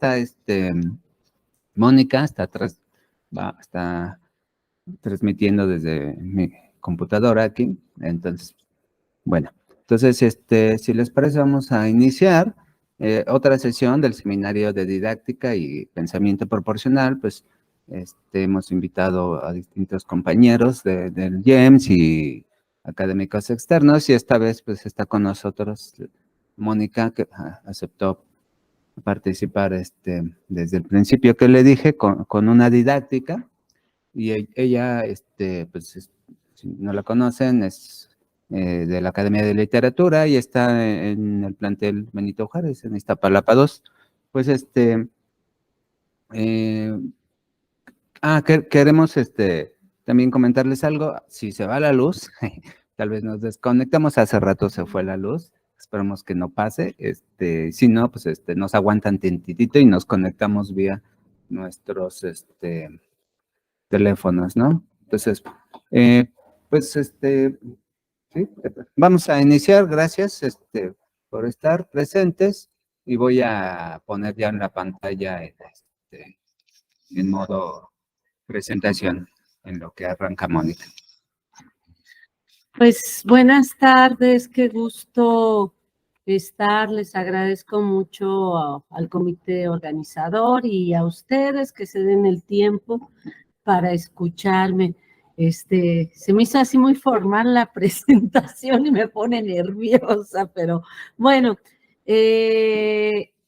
está Mónica, está transmitiendo desde mi computadora aquí. Entonces, bueno, si les parece, vamos a iniciar otra sesión del Seminario de Didáctica y Pensamiento Proporcional. Pues hemos invitado a distintos compañeros del GEMS y académicos externos, y esta vez pues está con nosotros Mónica, que aceptó participar desde el principio que le dije con una didáctica, y ella, pues si no la conocen, es de la Academia de Literatura y está en el plantel Benito Juárez, en Iztapalapa 2. Pues queremos también comentarles algo. Si se va la luz, tal vez nos desconectamos. Hace rato se fue la luz, esperemos que no pase. Si no, pues nos aguantan tantitito y nos conectamos vía nuestros teléfonos, ¿no? Entonces, pues sí, vamos a iniciar. Gracias por estar presentes, y voy a poner ya en la pantalla en modo presentación, en lo que arranca Mónica. Pues buenas tardes, qué gusto estar. Les agradezco mucho al comité organizador y a ustedes que se den el tiempo para escucharme. Se me hizo así muy formal la presentación y me pone nerviosa, pero bueno,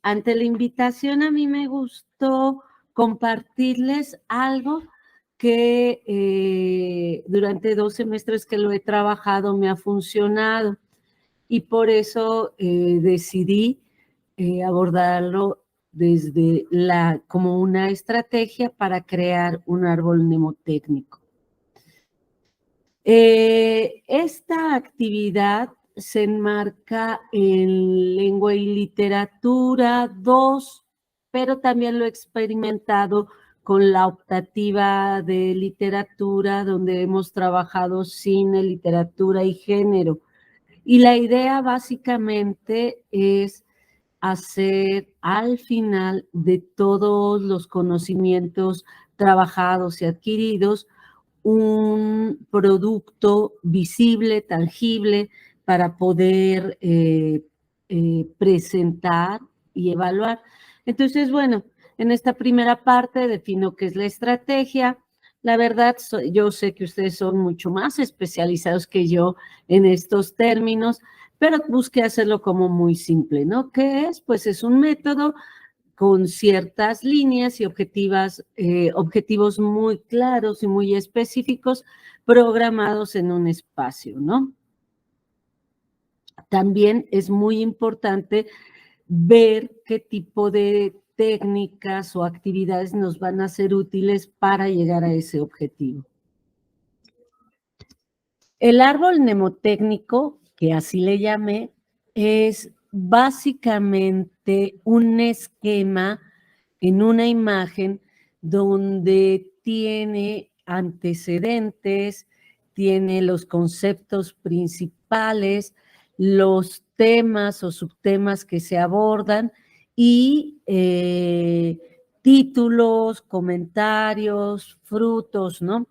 ante la invitación a mí me gustó compartirles algo que durante 2 semestres que lo he trabajado me ha funcionado, y por eso decidí abordarlo desde como una estrategia para crear un árbol mnemotécnico. Esta actividad se enmarca en Lengua y Literatura 2, pero también lo he experimentado con la optativa de literatura, donde hemos trabajado cine, literatura y género. Y la idea básicamente es hacer al final de todos los conocimientos trabajados y adquiridos un producto visible, tangible, para poder presentar y evaluar. Entonces, bueno, en esta primera parte defino qué es la estrategia. La verdad, yo sé que ustedes son mucho más especializados que yo en estos términos, pero busqué hacerlo como muy simple, ¿no? ¿Qué es? Pues es un método con ciertas líneas y objetivos muy claros y muy específicos programados en un espacio, ¿no? También es muy importante ver qué tipo de técnicas o actividades nos van a ser útiles para llegar a ese objetivo. El árbol mnemotécnico, que así le llamé, es básicamente un esquema en una imagen donde tiene antecedentes, tiene los conceptos principales, los temas o subtemas que se abordan y títulos, comentarios, frutos, ¿no?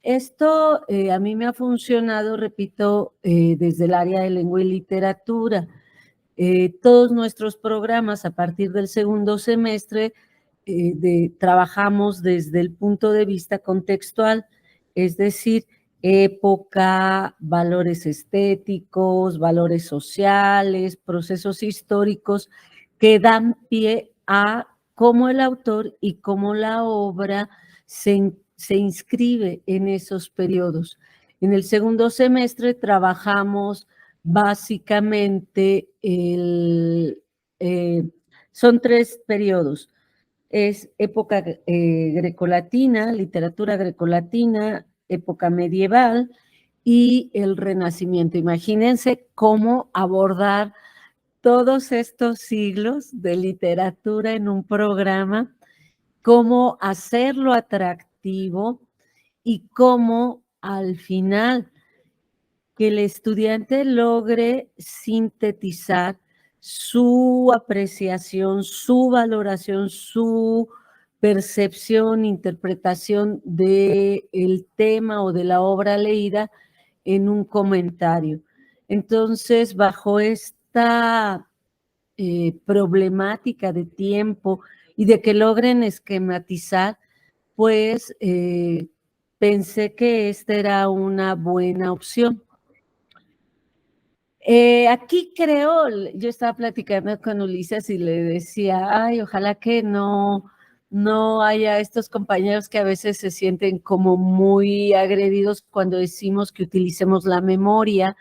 Esto a mí me ha funcionado, repito, desde el área de lengua y literatura. Todos nuestros programas a partir del segundo semestre trabajamos desde el punto de vista contextual, es decir, época, valores estéticos, valores sociales, procesos históricos que dan pie a cómo el autor y cómo la obra se inscribe en esos periodos. En el segundo semestre trabajamos básicamente son 3 periodos. Es época grecolatina, literatura grecolatina, época medieval y el Renacimiento. Imagínense cómo abordar todos estos siglos de literatura en un programa, cómo hacerlo atractivo y cómo al final que el estudiante logre sintetizar su apreciación, su valoración, su percepción, interpretación del tema o de la obra leída en un comentario. Entonces, bajo esta problemática de tiempo y de que logren esquematizar, pues pensé que esta era una buena opción. Aquí creo, yo estaba platicando con Ulises y le decía, ay, ojalá que no haya estos compañeros que a veces se sienten como muy agredidos cuando decimos que utilicemos la memoria,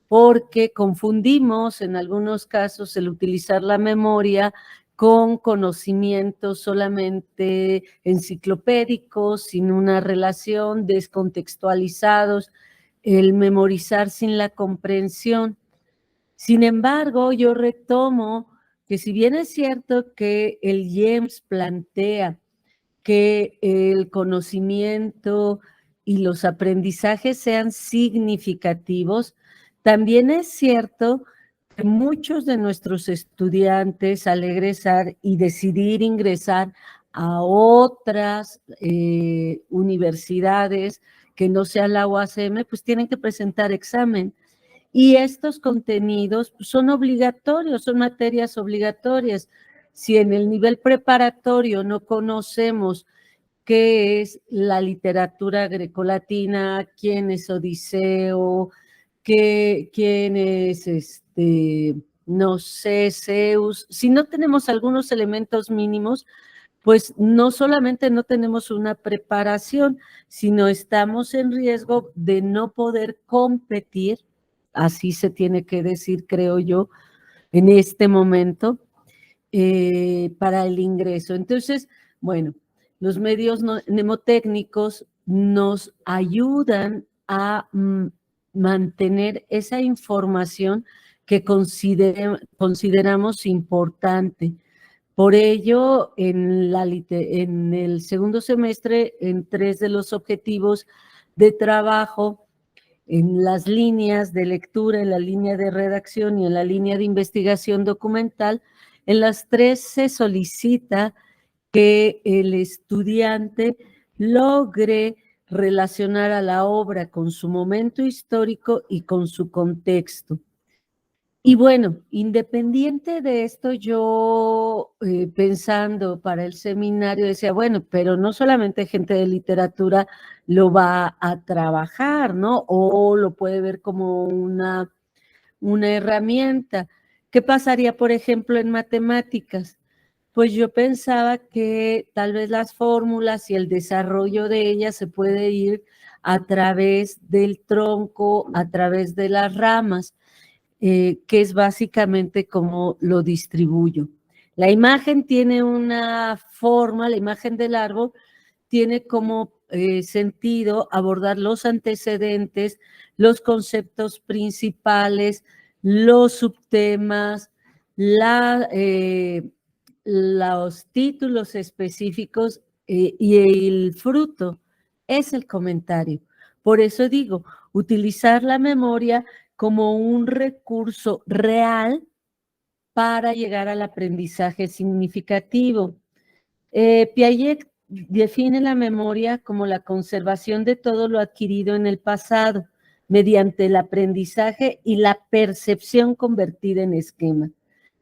porque confundimos en algunos casos el utilizar la memoria con conocimientos solamente enciclopédicos, sin una relación, descontextualizados, el memorizar sin la comprensión. Sin embargo, yo retomo que si bien es cierto que el James plantea que el conocimiento y los aprendizajes sean significativos, también es cierto que muchos de nuestros estudiantes al egresar y decidir ingresar a otras universidades que no sea la UACM, pues tienen que presentar examen. Y estos contenidos son obligatorios, son materias obligatorias. Si en el nivel preparatorio no conocemos qué es la literatura grecolatina, quién es Odiseo, quién es, no sé, Zeus, si no tenemos algunos elementos mínimos, pues no solamente no tenemos una preparación, sino estamos en riesgo de no poder competir, así se tiene que decir, creo yo, en este momento, para el ingreso. Entonces, bueno, los medios mnemotécnicos nos ayudan a mantener esa información que consideramos importante. Por ello, en el segundo semestre, en 3 de los objetivos de trabajo, en las líneas de lectura, en la línea de redacción y en la línea de investigación documental, en las 3 se solicita que el estudiante logre relacionar a la obra con su momento histórico y con su contexto. Y bueno, independiente de esto, yo pensando para el seminario decía, bueno, pero no solamente gente de literatura lo va a trabajar, ¿no? O lo puede ver como una herramienta. ¿Qué pasaría, por ejemplo, en matemáticas? Pues yo pensaba que tal vez las fórmulas y el desarrollo de ellas se puede ir a través del tronco, a través de las ramas, que es básicamente como lo distribuyo. La imagen tiene una forma, la imagen del árbol tiene como sentido abordar los antecedentes, los conceptos principales, los subtemas, los títulos específicos y el fruto es el comentario. Por eso digo, utilizar la memoria como un recurso real para llegar al aprendizaje significativo. Piaget define la memoria como la conservación de todo lo adquirido en el pasado, mediante el aprendizaje y la percepción convertida en esquema.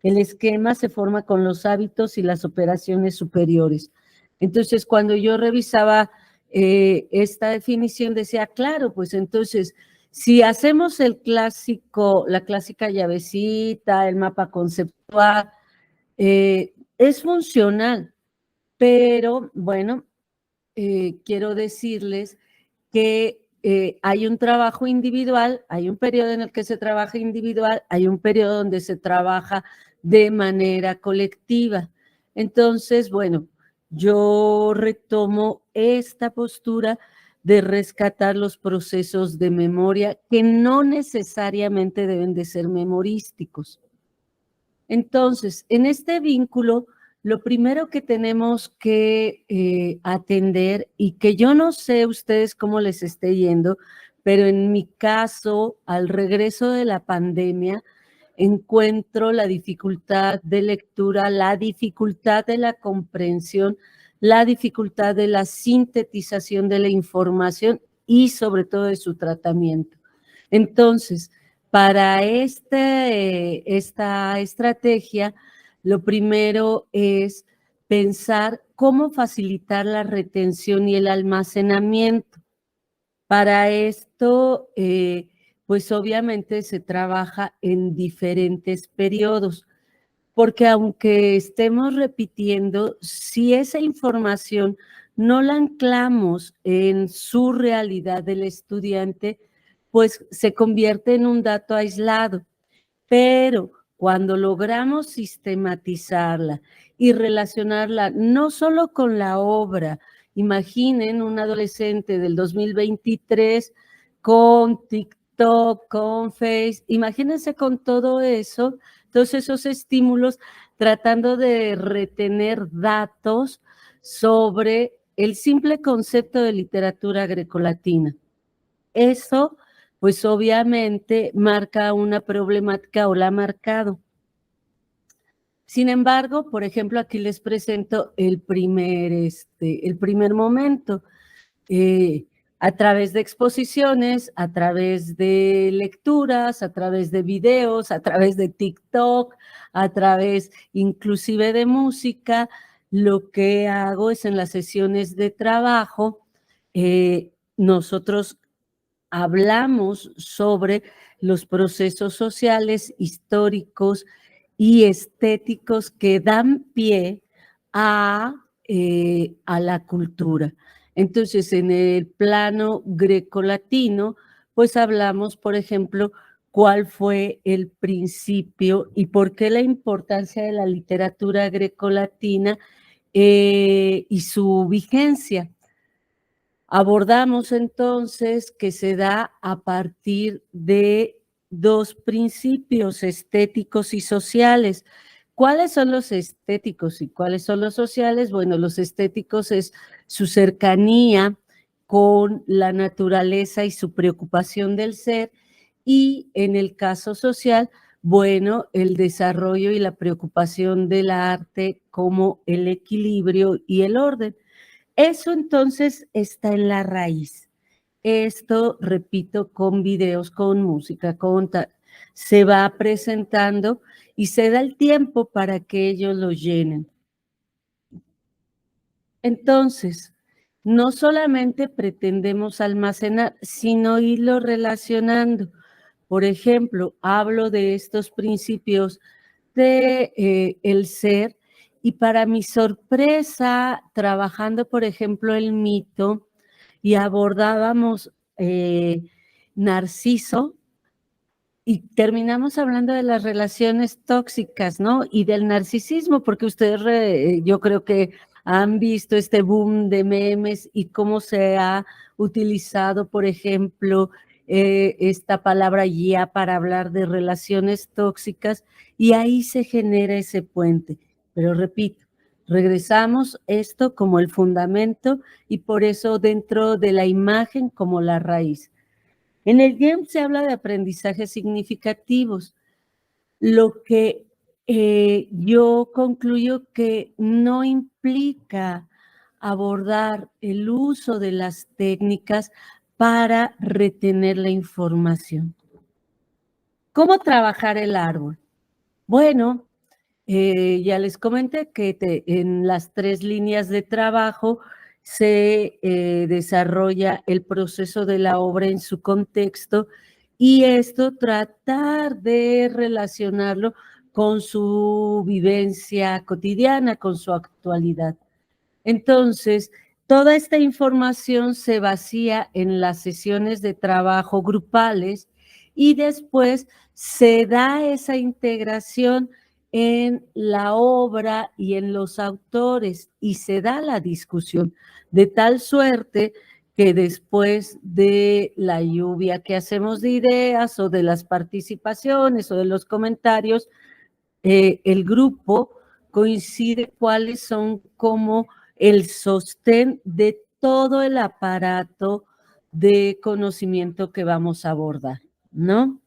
El esquema se forma con los hábitos y las operaciones superiores. Entonces, cuando yo revisaba esta definición, decía, claro, pues entonces, si hacemos la clásica llavecita, el mapa conceptual, es funcional, pero bueno, quiero decirles que hay un trabajo individual, hay un periodo en el que se trabaja individual, hay un periodo donde se trabaja de manera colectiva. Entonces, bueno, yo retomo esta postura de rescatar los procesos de memoria que no necesariamente deben de ser memorísticos. Entonces, en este vínculo, lo primero que tenemos que atender, y que yo no sé ustedes cómo les esté yendo, pero en mi caso, al regreso de la pandemia, encuentro la dificultad de lectura, la dificultad de la comprensión, la dificultad de la sintetización de la información y sobre todo de su tratamiento. Entonces, para esta estrategia, lo primero es pensar cómo facilitar la retención y el almacenamiento. Para esto, pues obviamente se trabaja en diferentes periodos, porque aunque estemos repitiendo, si esa información no la anclamos en su realidad del estudiante, pues se convierte en un dato aislado. Pero cuando logramos sistematizarla y relacionarla no solo con la obra, imaginen un adolescente del 2023 con TikTok, con Face, imagínense con todo eso, todos esos estímulos, tratando de retener datos sobre el simple concepto de literatura grecolatina. Eso, pues obviamente, marca una problemática o la ha marcado. Sin embargo, por ejemplo, aquí les presento el primer momento. A través de exposiciones, a través de lecturas, a través de videos, a través de TikTok, a través inclusive de música, lo que hago es en las sesiones de trabajo, nosotros hablamos sobre los procesos sociales, históricos y estéticos que dan pie a la cultura. Entonces, en el plano grecolatino, pues hablamos, por ejemplo, cuál fue el principio y por qué la importancia de la literatura grecolatina y su vigencia. Abordamos entonces que se da a partir de dos principios estéticos y sociales. ¿Cuáles son los estéticos y cuáles son los sociales? Bueno, los estéticos es su cercanía con la naturaleza y su preocupación del ser, y en el caso social, bueno, el desarrollo y la preocupación del arte como el equilibrio y el orden. Eso entonces está en la raíz. Esto, repito, con videos, con música, se va presentando y se da el tiempo para que ellos lo llenen. Entonces, no solamente pretendemos almacenar, sino irlo relacionando. Por ejemplo, hablo de estos principios de el ser, y para mi sorpresa, trabajando, por ejemplo, el mito, y abordábamos Narciso, y terminamos hablando de las relaciones tóxicas, ¿no? Y del narcisismo, porque ustedes yo creo que han visto este boom de memes y cómo se ha utilizado, por ejemplo, esta palabra ya para hablar de relaciones tóxicas, y ahí se genera ese puente. Pero repito, regresamos esto como el fundamento y por eso dentro de la imagen como la raíz. En el GEM se habla de aprendizajes significativos, lo que yo concluyo que no implica abordar el uso de las técnicas para retener la información. ¿Cómo trabajar el árbol? Bueno, ya les comenté que en las 3 líneas de trabajo se desarrolla el proceso de la obra en su contexto, y esto tratar de relacionarlo con su vivencia cotidiana, con su actualidad. Entonces, toda esta información se vacía en las sesiones de trabajo grupales y después se da esa integración en la obra y en los autores, y se da la discusión, de tal suerte que después de la lluvia que hacemos de ideas o de las participaciones o de los comentarios, el grupo coincide cuáles son como el sostén de todo el aparato de conocimiento que vamos a abordar, ¿no?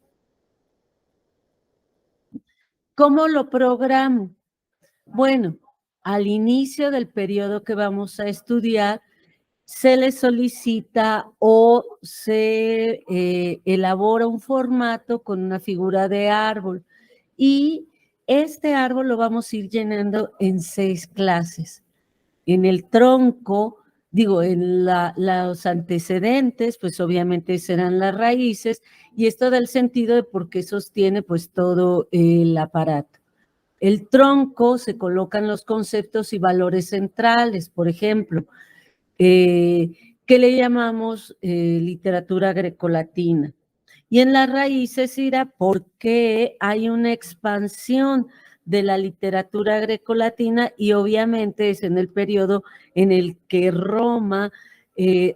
¿Cómo lo programo? Bueno, al inicio del periodo que vamos a estudiar, se le solicita o se elabora un formato con una figura de árbol y este árbol lo vamos a ir llenando en 6 clases. En el tronco, en los antecedentes, pues obviamente serán las raíces y esto da el sentido de por qué sostiene pues todo el aparato. El tronco se colocan los conceptos y valores centrales, por ejemplo, que le llamamos literatura grecolatina. Y en las raíces irá por qué hay una expansión de la literatura grecolatina y obviamente es en el periodo en el que Roma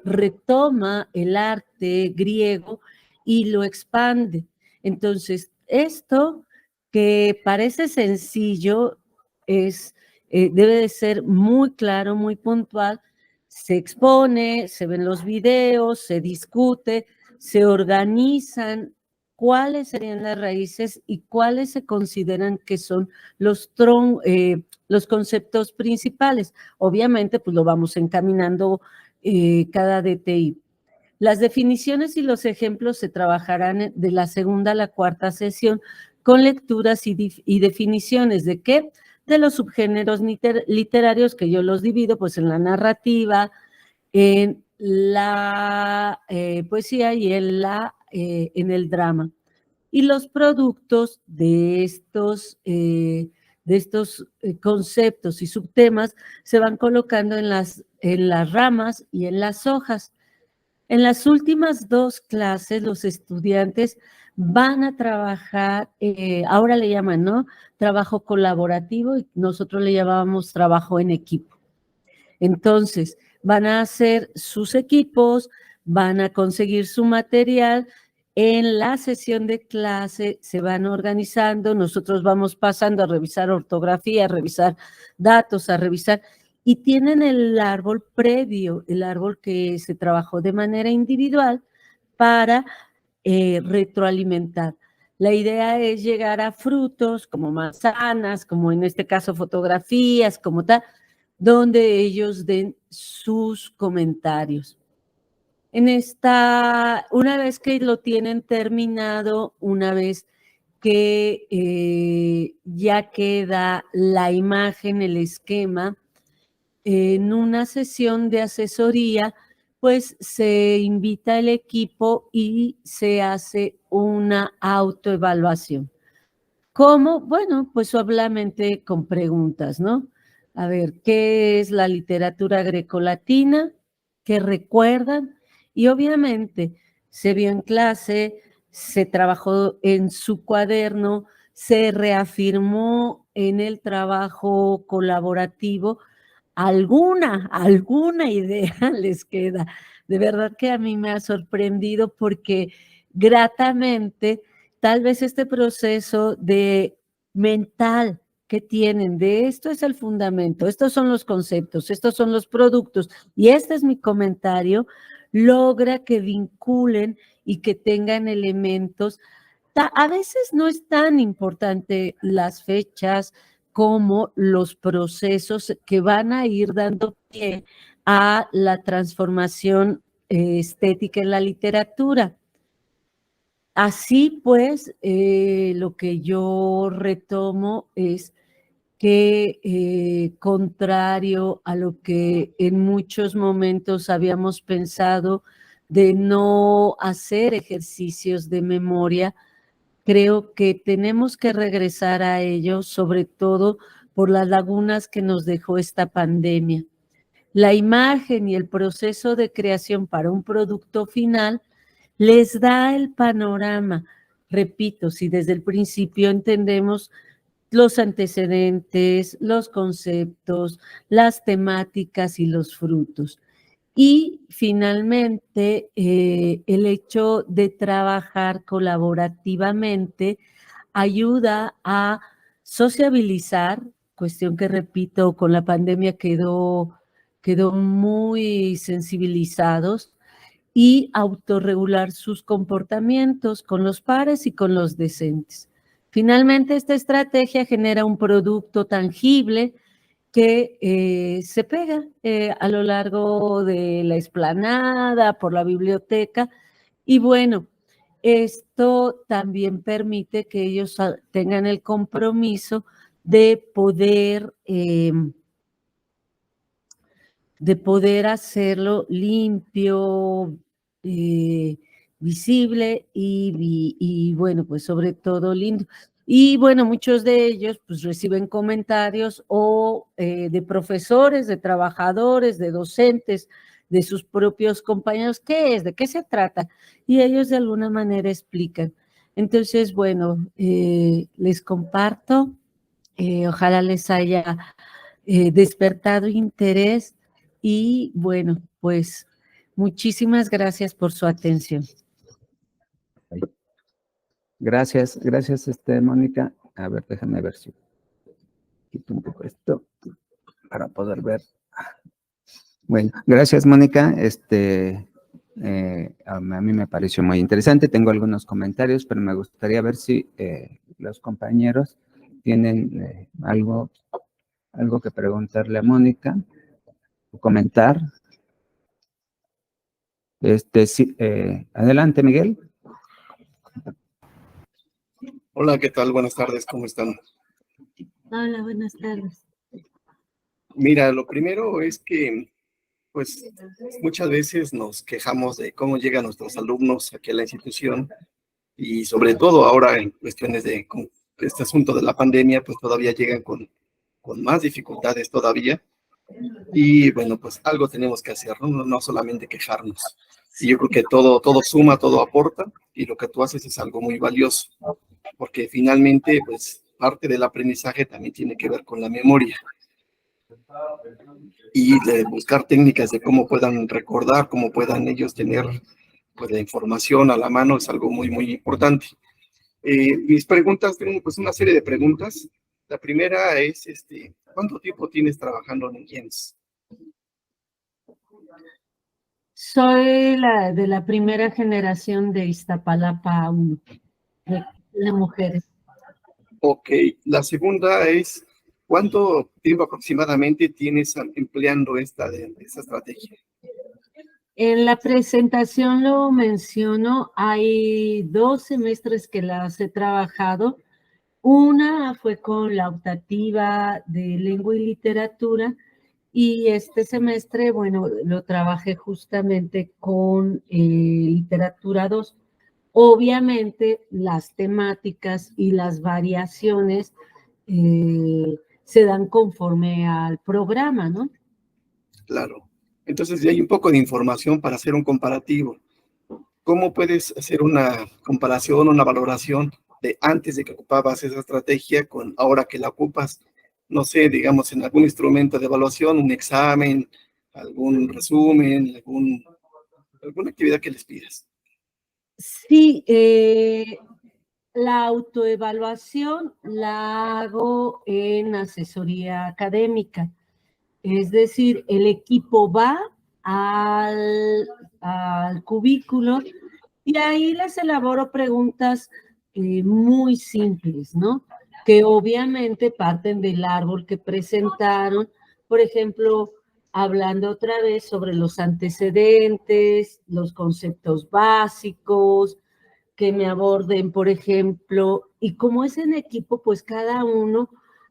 retoma el arte griego y lo expande. Entonces, esto que parece sencillo debe de ser muy claro, muy puntual, se expone, se ven los videos, se discute, se organizan cuáles serían las raíces y cuáles se consideran que son los conceptos principales. Obviamente, pues lo vamos encaminando cada DTI. Las definiciones y los ejemplos se trabajarán de la segunda a la cuarta sesión con lecturas y definiciones de qué, de los subgéneros literarios que yo los divido pues en la narrativa, en la poesía y en el drama. Y los productos de estos conceptos y subtemas se van colocando en las ramas y en las hojas. En las últimas 2 clases, los estudiantes van a trabajar, ahora le llaman, ¿no? Trabajo colaborativo y nosotros le llamábamos trabajo en equipo. Entonces, van a hacer sus equipos, van a conseguir su material. En la sesión de clase se van organizando, nosotros vamos pasando a revisar ortografía, a revisar datos, a revisar, y tienen el árbol previo, el árbol que se trabajó de manera individual para retroalimentar. La idea es llegar a frutos como manzanas, como en este caso fotografías, como tal, donde ellos den sus comentarios. Una vez que lo tienen terminado, una vez que ya queda la imagen, el esquema, en una sesión de asesoría, pues se invita al equipo y se hace una autoevaluación. ¿Cómo? Bueno, pues solamente con preguntas, ¿no? A ver, ¿qué es la literatura grecolatina? ¿Qué recuerdan? Y obviamente se vio en clase, se trabajó en su cuaderno, se reafirmó en el trabajo colaborativo. Alguna idea les queda. De verdad que a mí me ha sorprendido porque gratamente tal vez este proceso de mental que tienen de esto es el fundamento, estos son los conceptos, estos son los productos y este es mi comentario, logra que vinculen y que tengan elementos. A veces no es tan importante las fechas como los procesos que van a ir dando pie a la transformación estética en la literatura. Así pues, lo que yo retomo es que, contrario a lo que en muchos momentos habíamos pensado de no hacer ejercicios de memoria, creo que tenemos que regresar a ello, sobre todo por las lagunas que nos dejó esta pandemia. La imagen y el proceso de creación para un producto final les da el panorama. Repito, si desde el principio entendemos los antecedentes, los conceptos, las temáticas y los frutos. Y finalmente, el hecho de trabajar colaborativamente ayuda a sociabilizar, cuestión que repito, con la pandemia quedó muy sensibilizados, y autorregular sus comportamientos con los pares y con los docentes. Finalmente, esta estrategia genera un producto tangible que se pega a lo largo de la explanada, por la biblioteca, y bueno, esto también permite que ellos tengan el compromiso de poder hacerlo limpio, visible y bueno, pues sobre todo lindo. Y bueno, muchos de ellos pues reciben comentarios o de profesores, de trabajadores, de docentes, de sus propios compañeros, ¿qué es? ¿De qué se trata? Y ellos de alguna manera explican. Entonces, bueno, les comparto, ojalá les haya despertado interés y bueno, pues muchísimas gracias por su atención. Gracias, Mónica. A ver, déjame ver si quito un poco esto para poder ver. Bueno, gracias, Mónica. A mí me pareció muy interesante. Tengo algunos comentarios, pero me gustaría ver si los compañeros tienen algo que preguntarle a Mónica o comentar. Sí, adelante, Miguel. Hola, ¿qué tal? Buenas tardes, ¿cómo están? Hola, buenas tardes. Mira, lo primero es que, pues, muchas veces nos quejamos de cómo llegan nuestros alumnos aquí a la institución y sobre todo ahora en cuestiones de con este asunto de la pandemia, pues todavía llegan con más dificultades todavía. Y bueno, pues algo tenemos que hacer, ¿no? No solamente quejarnos. Y yo creo que todo suma, todo aporta, y lo que tú haces es algo muy valioso, porque finalmente, pues, parte del aprendizaje también tiene que ver con la memoria. Y de buscar técnicas de cómo puedan recordar, cómo puedan ellos tener pues la información a la mano es algo muy, muy importante. Mis preguntas, tengo pues una serie de preguntas. La primera es, ¿cuánto tiempo tienes trabajando en IEMS? Soy de la primera generación de Iztapalapa 1, de mujeres. Ok, la segunda es, ¿cuánto tiempo aproximadamente tienes empleando esta estrategia? En la presentación lo menciono, hay 2 semestres que las he trabajado. Una fue con la optativa de lengua y literatura y este semestre, bueno, lo trabajé justamente con literatura 2. Obviamente las temáticas y las variaciones se dan conforme al programa, ¿no? Claro. Entonces ya hay un poco de información para hacer un comparativo. ¿Cómo puedes hacer una comparación, una valoración de antes de que ocupabas esa estrategia con ahora que la ocupas? No sé, digamos, en algún instrumento de evaluación, un examen, algún resumen, alguna actividad que les pidas. Sí, la autoevaluación la hago en asesoría académica. Es decir, el equipo va al cubículo y ahí les elaboro preguntas muy simples, ¿no? Que obviamente parten del árbol que presentaron. Por ejemplo, hablando otra vez sobre los antecedentes, los conceptos básicos, que me aborden, por ejemplo, y como es en equipo, pues cada uno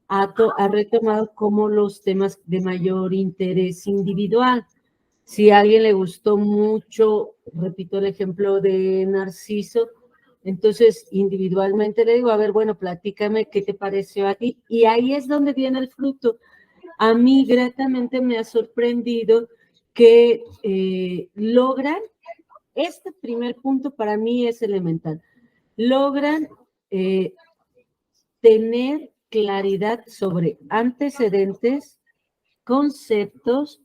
ha retomado como los temas de mayor interés individual. Si a alguien le gustó mucho, repito el ejemplo de Narciso, entonces individualmente le digo, a ver, bueno, platícame qué te pareció a ti, y ahí es donde viene el fruto. A mí gratamente me ha sorprendido que logran, este primer punto para mí es elemental, logran tener claridad sobre antecedentes, conceptos,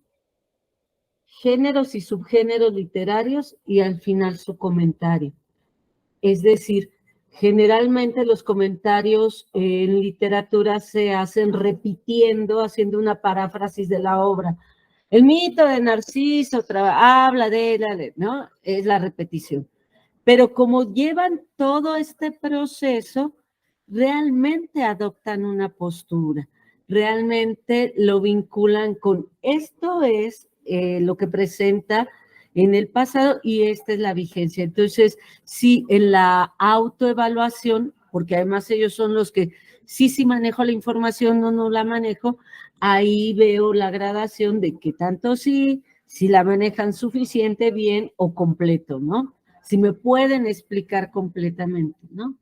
géneros y subgéneros literarios y al final su comentario. Es decir, generalmente los comentarios en literatura se hacen repitiendo, haciendo una paráfrasis de la obra. El mito de Narciso habla de, ¿no? Es la repetición. Pero como llevan todo este proceso, realmente adoptan una postura, realmente lo vinculan con esto es lo que presenta en el pasado y esta es la vigencia. Entonces, sí, en la autoevaluación, porque además ellos son los que sí manejo la información o no la manejo, ahí veo la gradación de que tanto sí, si la manejan suficiente, bien o completo, ¿no? Si me pueden explicar completamente, ¿no?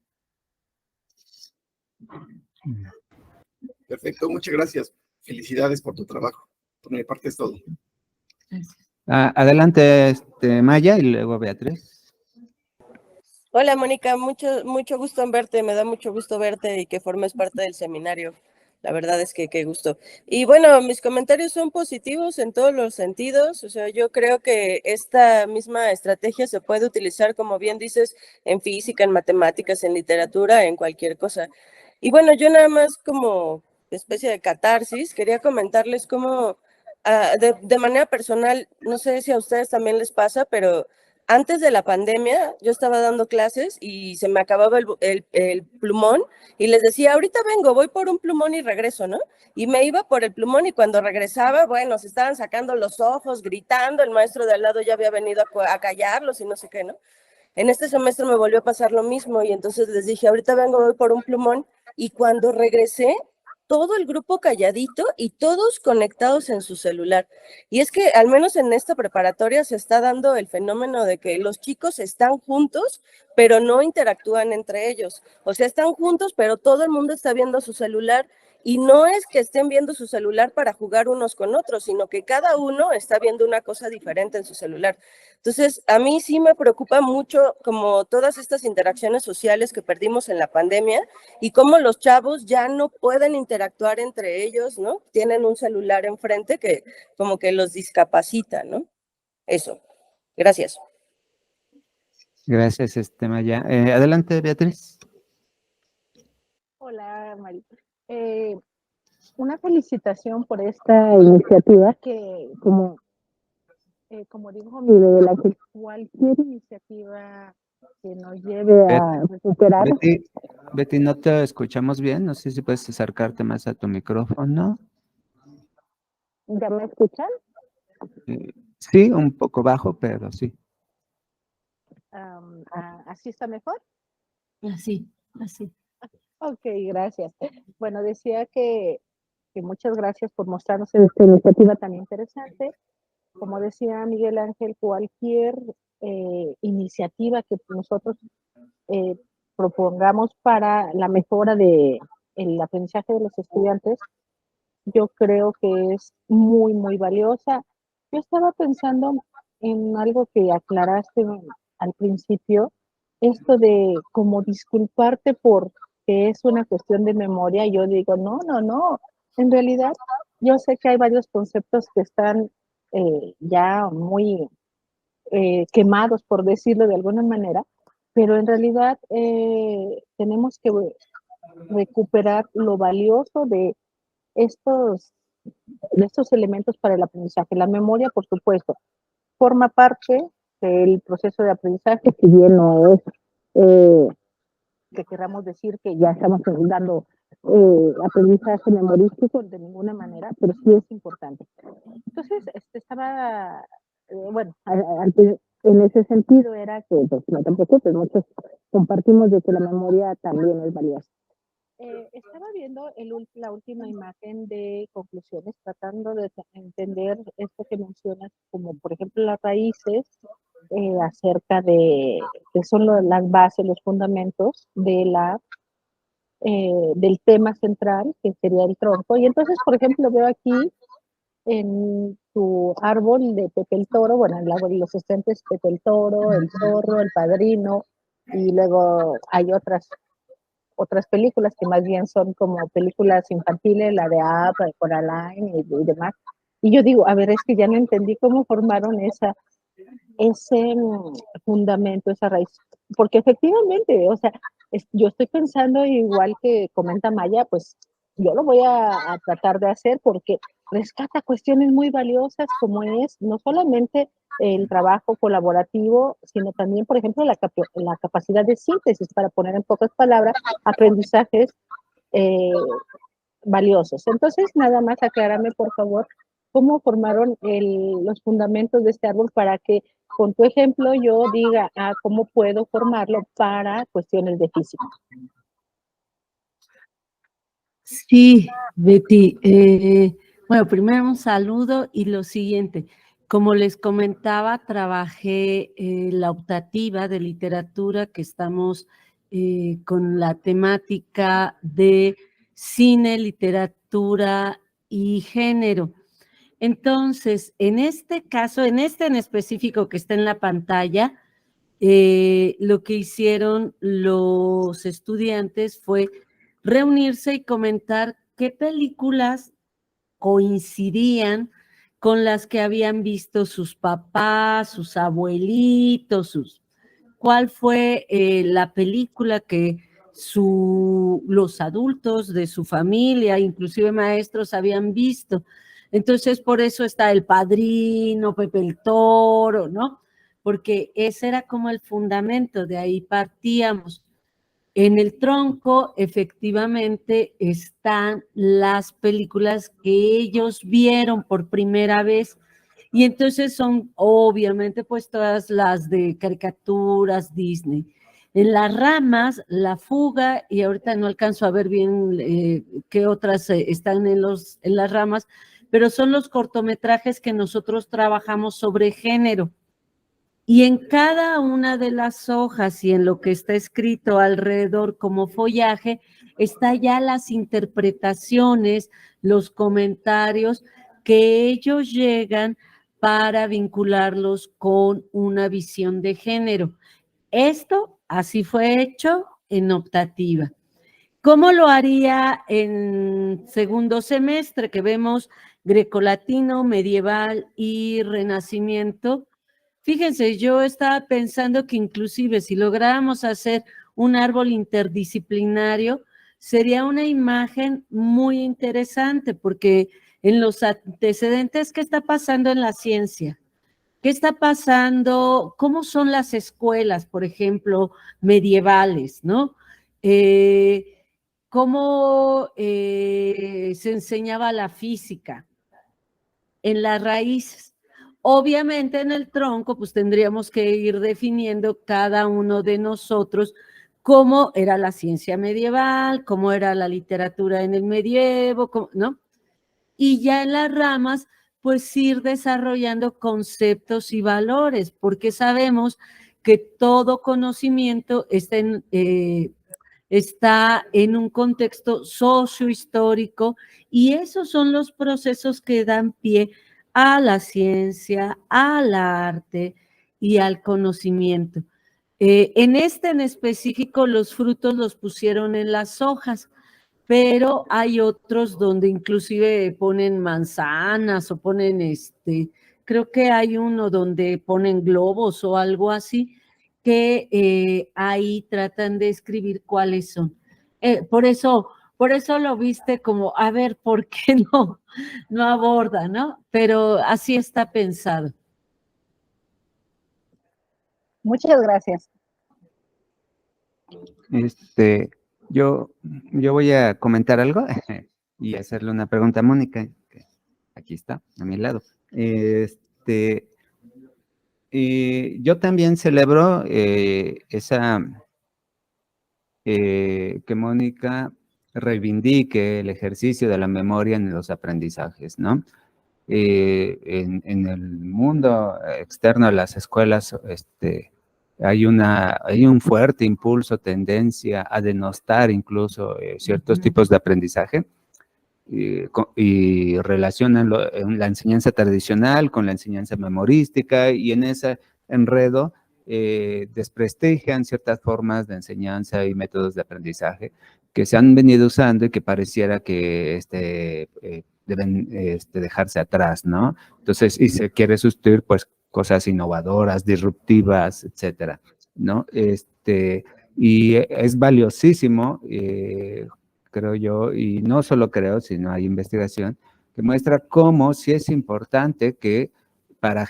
Perfecto, muchas gracias. Felicidades por tu trabajo. Por mi parte es todo. Gracias. Adelante, Maya y luego Beatriz. Hola Mónica, mucho gusto en verte, me da mucho gusto verte y que formes parte del seminario. La verdad es que qué gusto. Y bueno, mis comentarios son positivos en todos los sentidos. O sea, yo creo que esta misma estrategia se puede utilizar, como bien dices, en física, en matemáticas, en literatura, en cualquier cosa. Y bueno, yo nada más como especie de catarsis, quería comentarles cómo, de manera personal, no sé si a ustedes también les pasa, pero antes de la pandemia yo estaba dando clases y se me acababa el plumón y les decía, ahorita vengo, voy por un plumón y regreso, ¿no? Y me iba por el plumón y cuando regresaba, bueno, se estaban sacando los ojos, gritando, el maestro de al lado ya había venido a callarlos y no sé qué, ¿no? En este semestre me volvió a pasar lo mismo y entonces les dije, ahorita vengo, voy por un plumón y cuando regresé, todo el grupo calladito y todos conectados en su celular. Y es que al menos en esta preparatoria se está dando el fenómeno de que los chicos están juntos, pero no interactúan entre ellos. O sea, están juntos, pero todo el mundo está viendo su celular. Y no es que estén viendo su celular para jugar unos con otros, sino que cada uno está viendo una cosa diferente en su celular. Entonces, a mí sí me preocupa mucho como todas estas interacciones sociales que perdimos en la pandemia y cómo los chavos ya no pueden interactuar entre ellos, ¿no? Tienen un celular enfrente que como que los discapacita, ¿no? Eso. Gracias. Gracias, Maya. Adelante, Beatriz. Hola, Mari. Una felicitación por esta iniciativa que, como dijo Miguel Ángel, cualquier iniciativa que nos lleve a recuperar. Betty, no te escuchamos bien. No sé si puedes acercarte más a tu micrófono. ¿Ya me escuchan? Sí, un poco bajo, pero sí. ¿Así está mejor? Así. Ok, gracias. Bueno, decía que muchas gracias por mostrarnos esta iniciativa tan interesante. Como decía Miguel Ángel, cualquier iniciativa que nosotros propongamos para la mejora del aprendizaje de los estudiantes, yo creo que es muy, muy valiosa. Yo estaba pensando en algo que aclaraste al principio, esto de como disculparte por que es una cuestión de memoria. Yo digo, no. En realidad, yo sé que hay varios conceptos que están ya muy quemados, por decirlo de alguna manera, pero en realidad tenemos que recuperar lo valioso de estos elementos para el aprendizaje. La memoria, por supuesto, forma parte del proceso de aprendizaje, si bien no es que queramos decir que ya estamos dando aprendizaje memorístico de ninguna manera, pero sí es importante. Entonces, estaba, bueno, en ese sentido era que, pues, no te preocupes, muchos compartimos de que la memoria también es valiosa. Estaba viendo la última imagen de conclusiones, tratando de entender esto que mencionas, como por ejemplo las raíces, acerca de que son las bases, los fundamentos del tema central, que sería el tronco. Y entonces, por ejemplo, veo aquí en tu árbol de Pepe el Toro, bueno, el árbol de los estudiantes, Pepe el Toro, el Zorro, el Padrino, y luego hay otras películas que más bien son como películas infantiles, la de Up, de Coraline y demás. Y yo digo, a ver, es que ya no entendí cómo formaron ese fundamento, esa raíz. Porque efectivamente, o sea, yo estoy pensando igual que comenta Maya, pues yo lo voy a tratar de hacer porque rescata cuestiones muy valiosas como es no solamente el trabajo colaborativo, sino también, por ejemplo, la capacidad de síntesis, para poner en pocas palabras, aprendizajes valiosos. Entonces, nada más aclárame, por favor, cómo formaron los fundamentos de este árbol para que con tu ejemplo yo diga cómo puedo formarlo para cuestiones de física. Sí, Betty. Bueno, primero un saludo y lo siguiente. Como les comentaba, trabajé la optativa de literatura que estamos con la temática de cine, literatura y género. Entonces, en este caso, en específico que está en la pantalla, lo que hicieron los estudiantes fue reunirse y comentar qué películas coincidían con las que habían visto sus papás, sus abuelitos, cuál fue la película que los adultos de su familia, inclusive maestros, habían visto. Entonces, por eso está El Padrino, Pepe el Toro, ¿no? Porque ese era como el fundamento, de ahí partíamos. En el tronco, efectivamente, están las películas que ellos vieron por primera vez, y entonces son, obviamente, pues todas las de caricaturas Disney. En las ramas, La Fuga, y ahorita no alcanzo a ver bien qué otras están en las ramas, pero son los cortometrajes que nosotros trabajamos sobre género. Y en cada una de las hojas y en lo que está escrito alrededor como follaje, está ya las interpretaciones, los comentarios que ellos llegan para vincularlos con una visión de género. Esto así fue hecho en optativa. ¿Cómo lo haría en segundo semestre, que vemos grecolatino, medieval y renacimiento? Fíjense, yo estaba pensando que inclusive si lográramos hacer un árbol interdisciplinario, sería una imagen muy interesante, porque en los antecedentes, ¿qué está pasando en la ciencia? ¿Qué está pasando? ¿Cómo son las escuelas, por ejemplo, medievales, ¿no? ¿Cómo se enseñaba la física? En las raíces. Obviamente en el tronco, pues tendríamos que ir definiendo cada uno de nosotros cómo era la ciencia medieval, cómo era la literatura en el medievo, ¿no? Y ya en las ramas, pues ir desarrollando conceptos y valores, porque sabemos que todo conocimiento está en un contexto sociohistórico, y esos son los procesos que dan pie a la ciencia, al arte y al conocimiento. En específico, los frutos los pusieron en las hojas, pero hay otros donde inclusive ponen manzanas o ponen creo que hay uno donde ponen globos o algo así, que ahí tratan de escribir cuáles son. Por eso lo viste como, a ver, ¿por qué no aborda, no? Pero así está pensado. Muchas gracias. Yo voy a comentar algo y hacerle una pregunta a Mónica, que aquí está, a mi lado. Yo también celebro que Mónica reivindique el ejercicio de la memoria en los aprendizajes, ¿no? En el mundo externo a las escuelas, hay un fuerte impulso, tendencia a denostar incluso ciertos tipos de aprendizaje, y relacionan la enseñanza tradicional con la enseñanza memorística, y en ese enredo desprestigian ciertas formas de enseñanza y métodos de aprendizaje que se han venido usando y que pareciera que deben dejarse atrás, ¿no? Entonces, y se quiere sustituir pues cosas innovadoras, disruptivas, etcétera, ¿no? Y es valiosísimo, creo yo, y no solo creo, sino hay investigación que muestra cómo sí es importante que para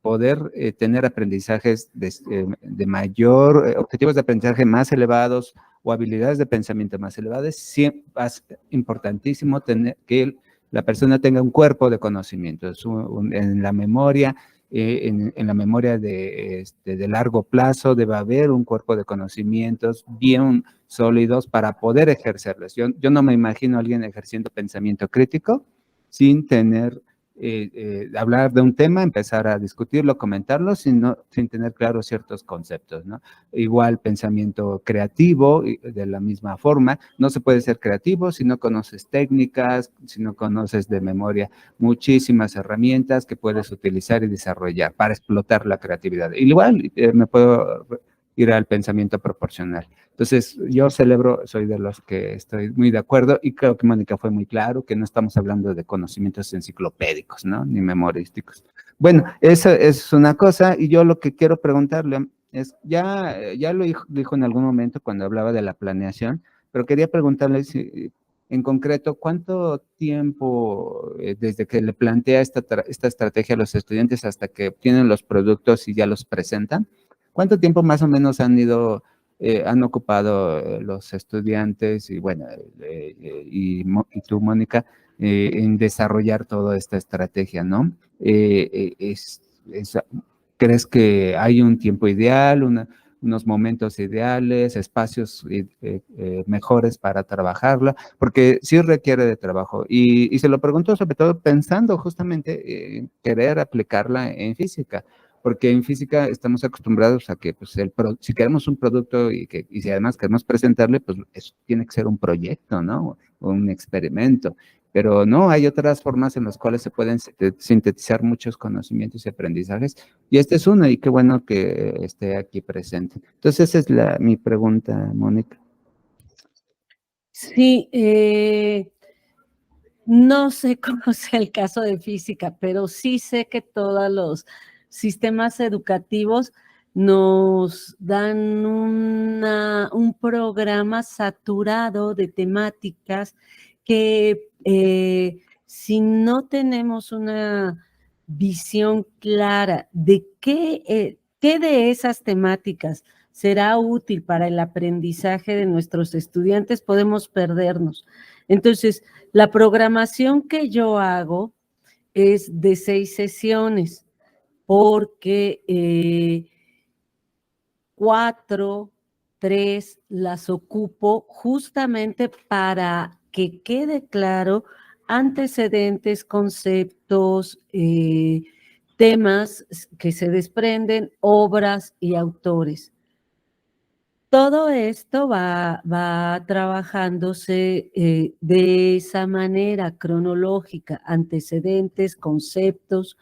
poder tener aprendizajes de mayor, objetivos de aprendizaje más elevados o habilidades de pensamiento más elevadas, sí es importantísimo tener que la persona tenga un cuerpo de conocimiento, en la memoria, en la memoria de largo plazo debe haber un cuerpo de conocimientos bien sólidos para poder ejercerlos. Yo no me imagino a alguien ejerciendo pensamiento crítico sin tener hablar de un tema, empezar a discutirlo, comentarlo, sin tener claros ciertos conceptos, ¿no? Igual pensamiento creativo, de la misma forma, no se puede ser creativo si no conoces técnicas, si no conoces de memoria muchísimas herramientas que puedes utilizar y desarrollar para explotar la creatividad. Igual me puedo ir al pensamiento proporcional. Entonces, yo soy de los que estoy muy de acuerdo y creo que Mónica fue muy claro que no estamos hablando de conocimientos enciclopédicos, ¿no? Ni memorísticos. Bueno, eso es una cosa y yo lo que quiero preguntarle es, ya lo dijo en algún momento cuando hablaba de la planeación, pero quería preguntarle si, en concreto, ¿cuánto tiempo desde que le plantea esta estrategia a los estudiantes hasta que obtienen los productos y ya los presentan? ¿Cuánto tiempo más o menos han ocupado los estudiantes y bueno, y tú, Mónica, en desarrollar toda esta estrategia, ¿no? ¿Crees que hay un tiempo ideal, unos momentos ideales, espacios mejores para trabajarla? Porque sí requiere de trabajo. Y se lo pregunto sobre todo pensando justamente en querer aplicarla en física. Porque en física estamos acostumbrados a que pues, si queremos un producto y si además queremos presentarle, pues eso tiene que ser un proyecto, ¿no? O un experimento. Pero no, hay otras formas en las cuales se pueden sintetizar muchos conocimientos y aprendizajes. Y este es uno, y qué bueno que esté aquí presente. Entonces, esa es mi pregunta, Mónica. Sí, no sé cómo sea el caso de física, pero sí sé que todos los sistemas educativos nos dan un programa saturado de temáticas que si no tenemos una visión clara de qué de esas temáticas será útil para el aprendizaje de nuestros estudiantes, podemos perdernos. Entonces, la programación que yo hago es de 6 sesiones, porque 4, 3 las ocupo justamente para que quede claro antecedentes, conceptos, temas que se desprenden, obras y autores. Todo esto va trabajándose de esa manera cronológica, antecedentes, conceptos,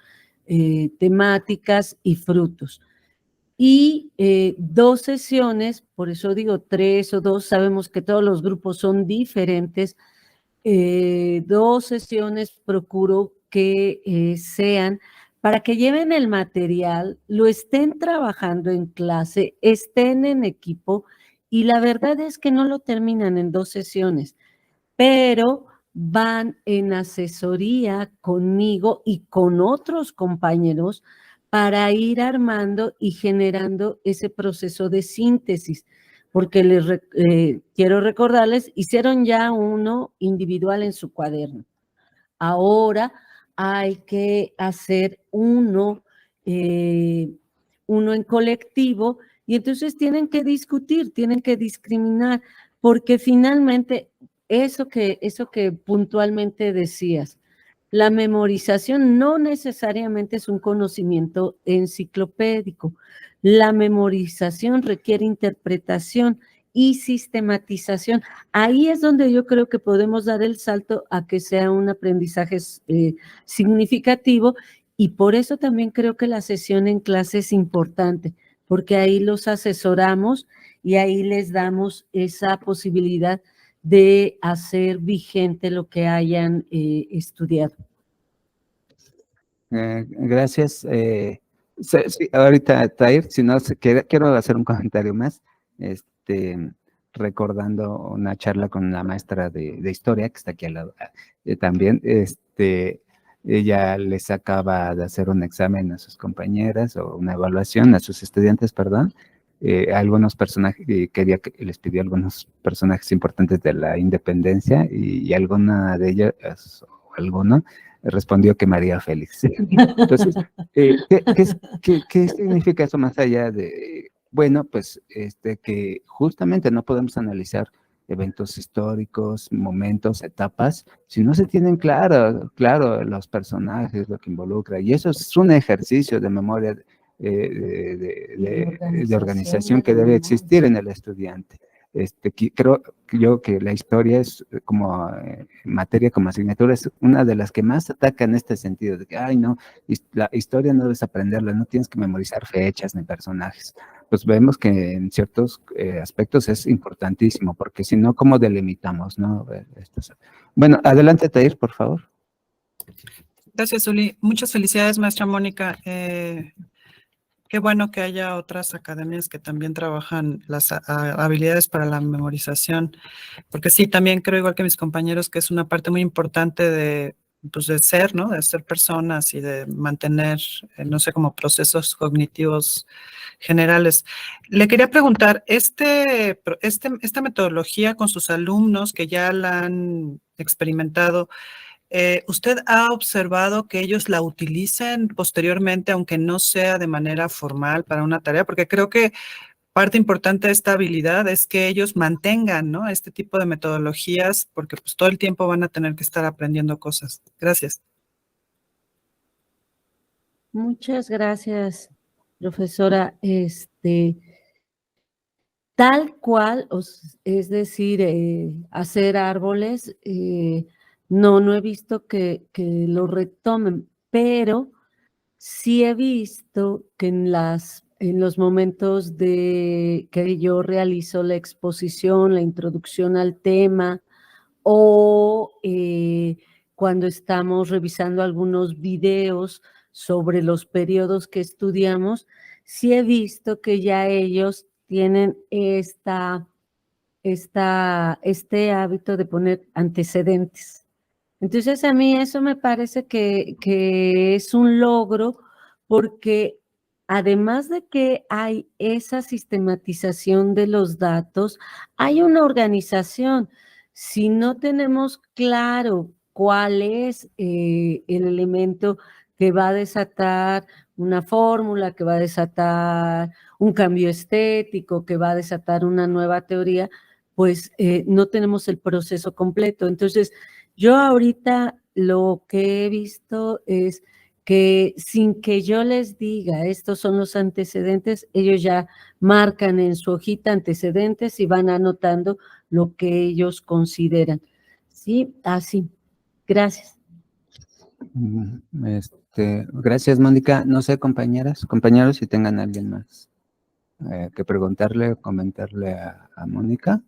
temáticas y frutos. Y 2 sesiones, por eso digo 3 o 2, sabemos que todos los grupos son diferentes, 2 sesiones procuro que sean para que lleven el material, lo estén trabajando en clase, estén en equipo, y la verdad es que no lo terminan en 2 sesiones, pero van en asesoría conmigo y con otros compañeros para ir armando y generando ese proceso de síntesis, porque quiero recordarles, hicieron ya uno individual en su cuaderno. Ahora hay que hacer uno en colectivo, y entonces tienen que discutir, tienen que discriminar, porque finalmente eso que puntualmente decías, la memorización no necesariamente es un conocimiento enciclopédico. La memorización requiere interpretación y sistematización. Ahí es donde yo creo que podemos dar el salto a que sea un aprendizaje significativo, y por eso también creo que la sesión en clase es importante, porque ahí los asesoramos y ahí les damos esa posibilidad de hacer vigente lo que hayan estudiado. Gracias. Sí, ahorita, Tahir, si no, quiero hacer un comentario más, recordando una charla con la maestra de historia, que está aquí al lado también, ella les acaba de hacer un examen a sus compañeras o una evaluación a sus estudiantes, perdón, algunos personajes, y les pidió algunos personajes importantes de la independencia y alguna de ellas, o alguno, respondió que María Félix. Entonces, ¿qué significa eso más allá de, bueno, pues, que justamente no podemos analizar eventos históricos, momentos, etapas, si no se tienen claro los personajes, lo que involucra, y eso es un ejercicio de memoria, de organización que debe existir en el estudiante. Creo yo que la historia es como materia, como asignatura, es una de las que más ataca en este sentido, de que, ay, no, la historia no debes aprenderla, no tienes que memorizar fechas ni personajes. Pues vemos que en ciertos aspectos es importantísimo, porque si no, ¿cómo delimitamos, no? Bueno, adelante, Tair, por favor. Gracias, Uli. Muchas felicidades, maestra Mónica. Qué bueno que haya otras academias que también trabajan las habilidades para la memorización, porque sí, también creo, igual que mis compañeros, que es una parte muy importante de, pues, de ser, ¿no? De ser personas y de mantener, no sé, como procesos cognitivos generales. Le quería preguntar, esta metodología con sus alumnos que ya la han experimentado, ¿usted ha observado que ellos la utilicen posteriormente, aunque no sea de manera formal para una tarea? Porque creo que parte importante de esta habilidad es que ellos mantengan, ¿no?, este tipo de metodologías, porque pues todo el tiempo van a tener que estar aprendiendo cosas. Gracias. Muchas gracias, profesora. Tal cual, es decir, hacer árboles, no he visto que lo retomen, pero sí he visto que en los momentos de que yo realizo la exposición, la introducción al tema, o cuando estamos revisando algunos videos sobre los periodos que estudiamos, sí he visto que ya ellos tienen este hábito de poner antecedentes. Entonces, a mí eso me parece que es un logro, porque además de que hay esa sistematización de los datos, hay una organización. Si no tenemos claro cuál es el elemento que va a desatar una fórmula, que va a desatar un cambio estético, que va a desatar una nueva teoría, pues no tenemos el proceso completo. Entonces, yo ahorita lo que he visto es que sin que yo les diga, estos son los antecedentes, ellos ya marcan en su hojita antecedentes y van anotando lo que ellos consideran. Sí, así. Gracias. Gracias, Mónica. No sé, compañeros, si tengan alguien más que preguntarle o comentarle a Mónica.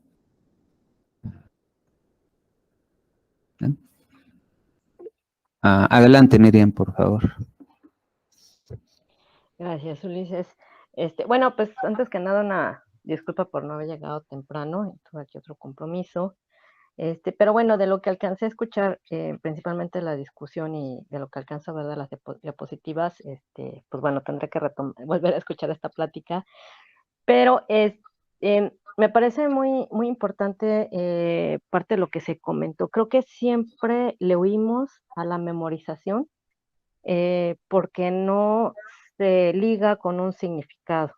Adelante, Miriam, por favor. Gracias, Ulises. Bueno, pues antes que nada, una disculpa por no haber llegado temprano, tuve aquí otro compromiso. Pero bueno, de lo que alcancé a escuchar, principalmente la discusión y de lo que alcanzo a ver de las diapositivas, pues bueno, tendré que volver a escuchar esta plática, pero me parece muy, muy importante parte de lo que se comentó. Creo que siempre le huimos a la memorización porque no se liga con un significado.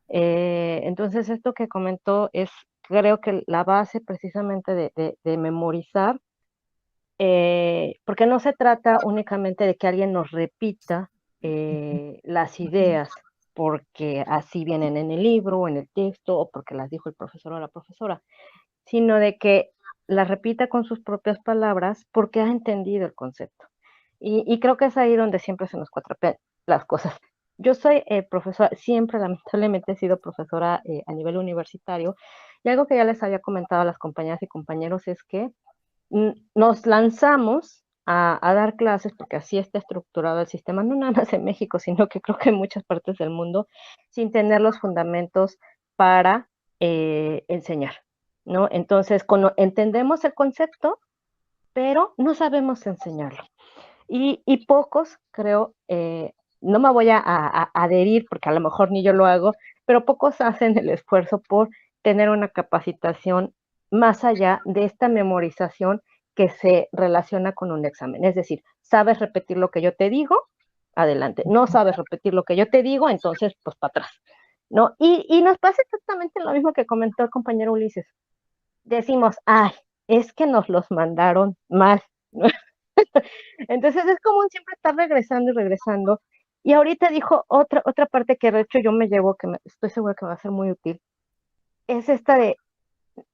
Entonces, esto que comentó es, creo que la base precisamente de memorizar, porque no se trata únicamente de que alguien nos repita las ideas, porque así vienen en el libro o en el texto, o porque las dijo el profesor o la profesora, sino de que las repita con sus propias palabras porque ha entendido el concepto. Y creo que es ahí donde siempre se nos cuatrapean las cosas. Yo soy profesora, siempre lamentablemente he sido profesora a nivel universitario, y algo que ya les había comentado a las compañeras y compañeros es que nos lanzamos a dar clases, porque así está estructurado el sistema, no nada más en México, sino que creo que en muchas partes del mundo, sin tener los fundamentos para enseñar, ¿no? Entonces, entendemos el concepto, pero no sabemos enseñarlo. Y pocos, creo, no me voy a adherir porque a lo mejor ni yo lo hago, pero pocos hacen el esfuerzo por tener una capacitación más allá de esta memorización que se relaciona con un examen. Es decir, sabes repetir lo que yo te digo, adelante. No sabes repetir lo que yo te digo, entonces, pues para atrás, ¿no? Y nos pasa exactamente lo mismo que comentó el compañero Ulises. Decimos, ay, es que nos los mandaron mal, ¿no? Entonces es común siempre estar regresando y regresando. Y ahorita dijo otra parte que de hecho yo me llevo, estoy segura que me va a ser muy útil, es esta de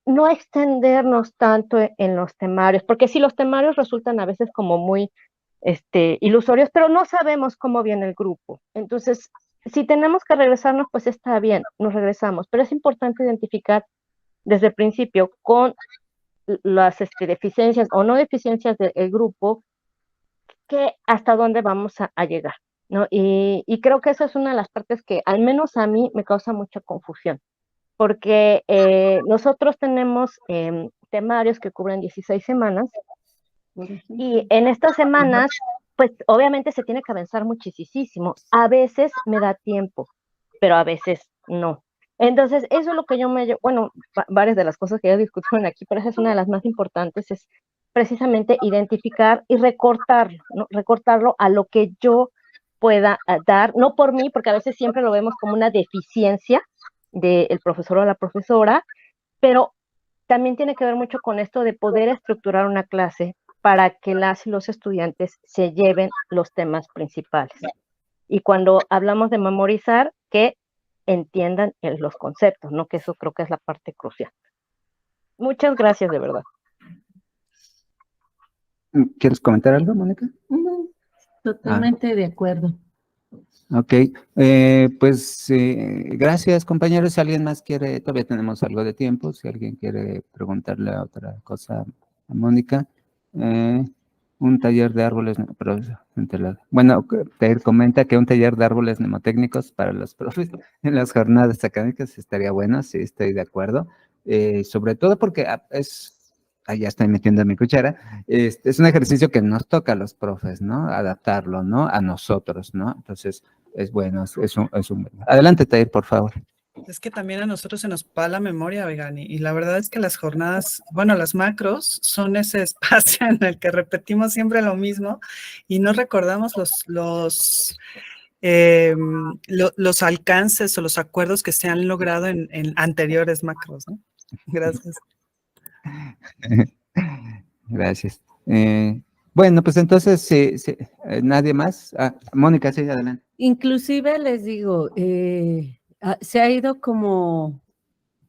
no extendernos tanto en los temarios, porque si los temarios resultan a veces como muy ilusorios, pero no sabemos cómo viene el grupo. Entonces, si tenemos que regresarnos, pues está bien, nos regresamos, pero es importante identificar desde el principio con las deficiencias o no deficiencias del grupo, que hasta dónde vamos a llegar, ¿no? Y creo que esa es una de las partes que al menos a mí me causa mucha confusión, porque nosotros tenemos temarios que cubren 16 semanas, y en estas semanas, pues obviamente se tiene que avanzar muchísimo. A veces me da tiempo, pero a veces no. Entonces, eso es lo que yo bueno, varias de las cosas que ya discutieron aquí, pero esa es una de las más importantes, es precisamente identificar y recortarlo, ¿no? Recortarlo a lo que yo pueda dar, no por mí, porque a veces siempre lo vemos como una deficiencia del profesor o la profesora, pero también tiene que ver mucho con esto de poder estructurar una clase para que las y los estudiantes se lleven los temas principales. Y cuando hablamos de memorizar, que entiendan los conceptos, ¿no? Que eso creo que es la parte crucial. Muchas gracias, de verdad. ¿Quieres comentar algo, Mónica? No, totalmente de acuerdo. Ok, pues gracias, compañeros. Si alguien más quiere, todavía tenemos algo de tiempo, si alguien quiere preguntarle otra cosa a Mónica. Un taller de árboles, bueno, Tair comenta que un taller de árboles mnemotécnicos para los profes en las jornadas académicas estaría bueno, sí, estoy de acuerdo. Sobre todo porque ya estoy metiendo mi cuchara, es un ejercicio que nos toca a los profes, ¿no? Adaptarlo, ¿no? A nosotros, ¿no? Entonces, es bueno, Adelante, Tair, por favor. Es que también a nosotros se nos va la memoria, oigan, y la verdad es que las jornadas, bueno, las macros son ese espacio en el que repetimos siempre lo mismo y no recordamos los alcances o los acuerdos que se han logrado en anteriores macros, ¿no? Gracias. Gracias. Bueno, pues entonces, ¿nadie más? Mónica, sí, adelante. Inclusive les digo, se ha ido como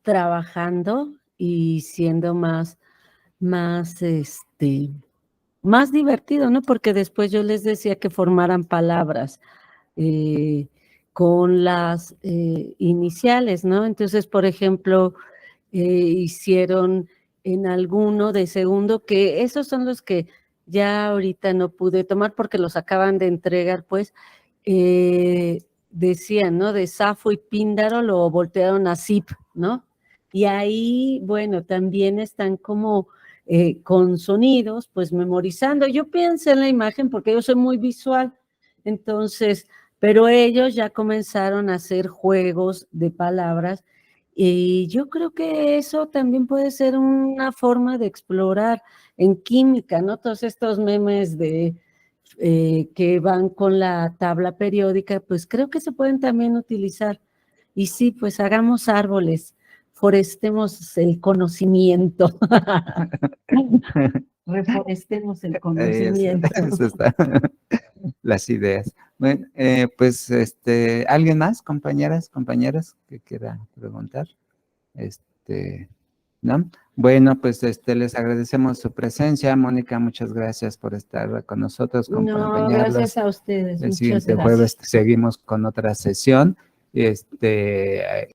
trabajando y siendo más divertido, ¿no? Porque después yo les decía que formaran palabras con las iniciales, ¿no? Entonces, por ejemplo, hicieron en alguno de segundo, que esos son los que ya ahorita no pude tomar porque los acaban de entregar, pues, decían, ¿no? De Safo y Píndaro lo voltearon a Zip, ¿no? Y ahí, bueno, también están como con sonidos, pues memorizando. Yo pensé en la imagen porque yo soy muy visual, entonces, pero ellos ya comenzaron a hacer juegos de palabras y yo creo que eso también puede ser una forma de explorar en química, ¿no? Todos estos memes de que van con la tabla periódica, pues creo que se pueden también utilizar. Y sí, pues hagamos árboles, forestemos el conocimiento. Reforestemos el conocimiento. Eso está. Las ideas. Bueno, pues, ¿alguien más, compañeras, que quiera preguntar? ¿No? Bueno, pues, les agradecemos su presencia. Mónica, muchas gracias por estar con nosotros, No, gracias a ustedes. El Muchas siguiente gracias. jueves seguimos con otra sesión.